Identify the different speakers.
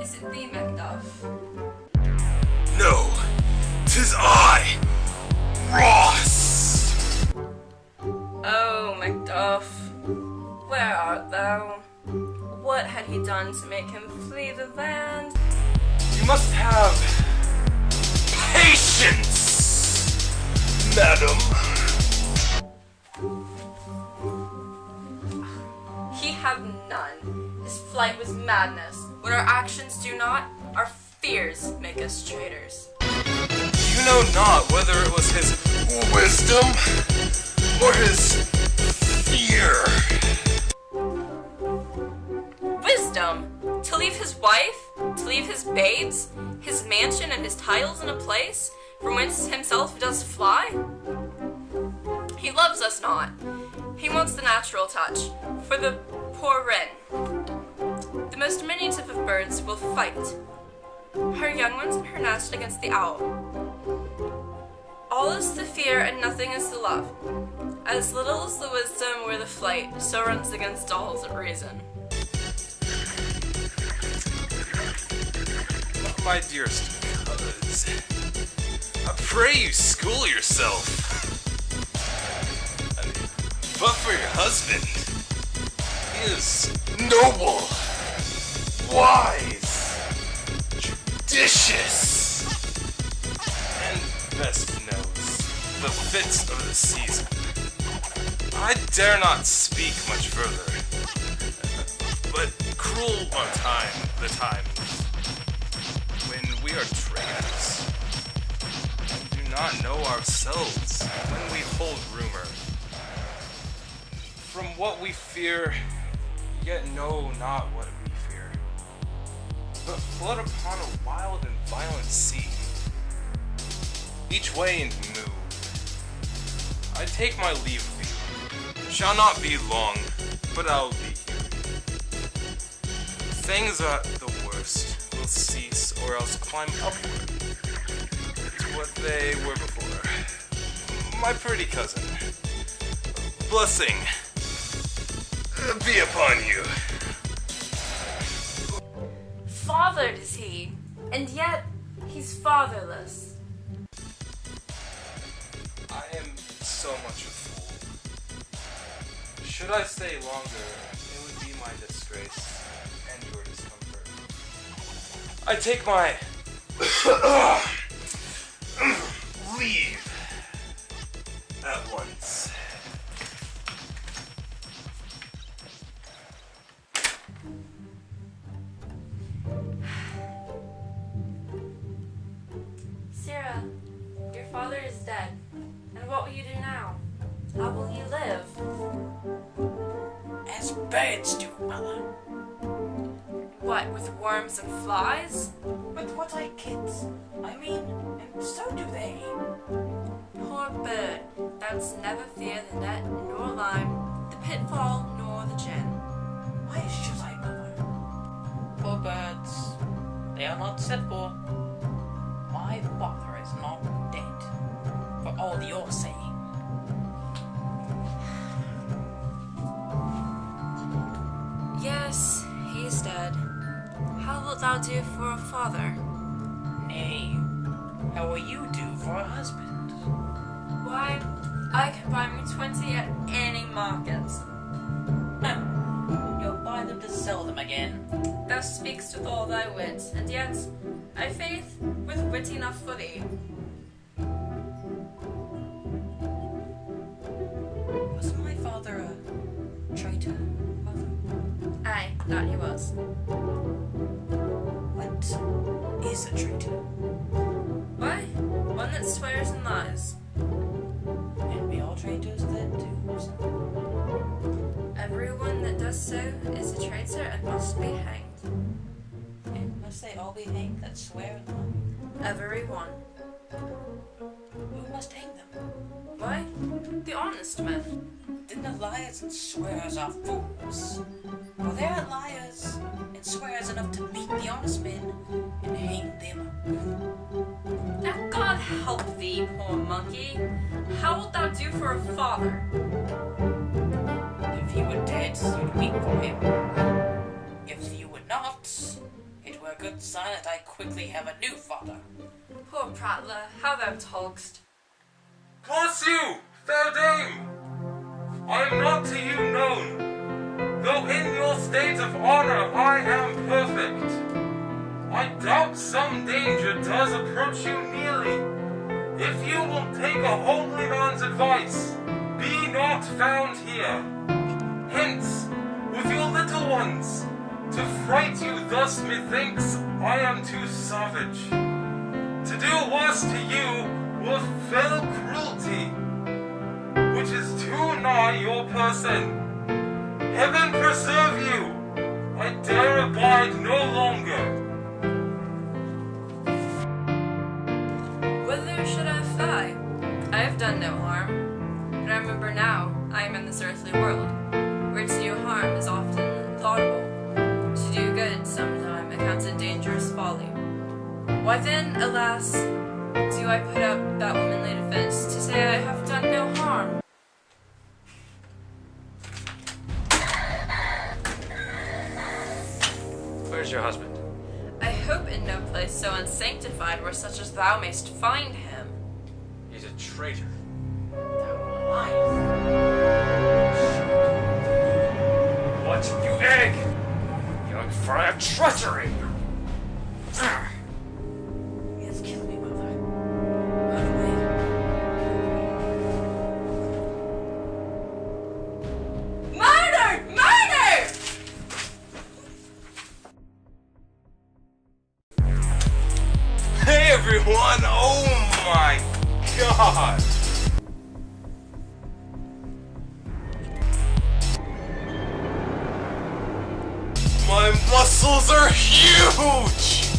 Speaker 1: Is it thee, Macbeth?
Speaker 2: No, 'tis I, Ross!
Speaker 1: Oh, Macduff, where art thou? What had he done to make him flee the land?
Speaker 2: You must have patience, madam.
Speaker 1: He had none. His flight was madness. What our actions do not, our fears make us traitors.
Speaker 2: You know not whether it was his wisdom or his fear.
Speaker 1: Wisdom? To leave his wife? To leave his babes? His mansion and his titles in a place from whence himself does fly? He loves us not. He wants the natural touch, for the poor wren. The most diminutive of birds will fight her young ones in her nest against the owl. All is the fear and nothing is the love. As little is the wisdom or the flight, so runs against all the reason.
Speaker 2: My dearest cuz, I pray you school yourself. But for your husband, he is noble, wise, judicious, and best knows the fits of the season. I dare not speak much further, but cruel are the times when we are traitors and do not know ourselves when we hold rumor. From what we fear, yet know not what we fear, but float upon a wild and violent sea, each way and move. I take my leave of you. Shall not be long, but I'll be here. Things at the worst will cease or else climb upward to what they were before. My pretty cousin, blessing be upon you.
Speaker 1: Fathered is he, and yet he's fatherless.
Speaker 2: I am so much a fool. Should I stay longer, it would be my disgrace and your discomfort. I take my leave at once.
Speaker 1: Sarah, your father is dead. And what will you do now? How will you live?
Speaker 3: As birds do, mother.
Speaker 1: What, with worms and flies?
Speaker 3: With what I get. I mean, and so do they.
Speaker 1: Poor bird, thou'dst never fear the net nor lime, the pitfall nor the gin.
Speaker 3: Why should I, mother? Poor birds. They are not set for. My father is not dead. For all you're saying.
Speaker 1: Yes, he is dead. How wilt thou do for a father?
Speaker 3: Nay, how will you do for a husband?
Speaker 1: Why, I can buy me 20 at any market.
Speaker 3: You'll buy them to sell them again.
Speaker 1: Thou speakst with all thy wit, and yet, I faith, with wit enough for thee.
Speaker 3: Was my father a traitor, mother?
Speaker 1: Aye, that he was.
Speaker 3: What is a traitor?
Speaker 1: Why? One that swears and lies.
Speaker 3: And we all traitors that do so.
Speaker 1: Everyone that does so is a traitor and must be hanged.
Speaker 3: And must they all be hanged that swear and lie?
Speaker 1: Every one.
Speaker 3: Who must hang them?
Speaker 1: Why? The honest men.
Speaker 3: Then the liars and swearers are fools. For there are liars and swearers enough to beat the honest men and hang them.
Speaker 1: you for a father?
Speaker 3: If he were dead, you'd weep for him. If you were not, it were a good sign that I quickly have a new father.
Speaker 1: Poor prattler, how thou talk'st.
Speaker 2: Curse you, fair dame! I am not to you known, though in your state of honor I am perfect. I doubt some danger does approach you nearly. If you will take a holy man's advice, be not found here. Hence, with your little ones, to fright you thus methinks I am too savage. To do worse to you were fell cruelty, which is too nigh your person. Heaven preserve you! I dare abide no longer.
Speaker 1: Whither should I fly? I have done no harm, but I remember now I am in this earthly world, where to do harm is often laudable. To do good sometime accounts a dangerous folly. Why then, alas, do I put up that womanly defense to say I have done no harm?
Speaker 4: Where's your husband?
Speaker 1: I hope in no place so unsanctified where such as thou mayst find him.
Speaker 4: He's a traitor. What? You egg! Young fry of treachery!
Speaker 3: He has killed me, mother. Run away.
Speaker 1: Murder! Murder!
Speaker 2: Hey everyone! Oh my god! My muscles are huge!